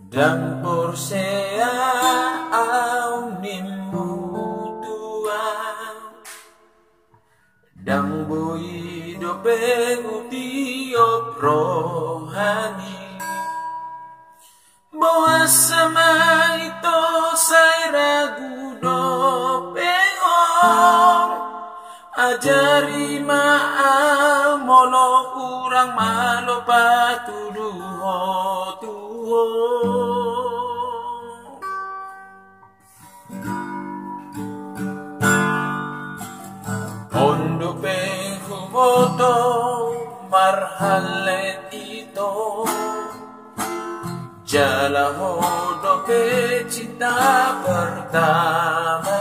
Dan porsea au nimutua dan boi dope utio prohani boa sama itu saya ragu dopeng ajari maal molo kurang malo patuduho tuho ondo penghuboto marhalet ito jala hodo pe cinta pertama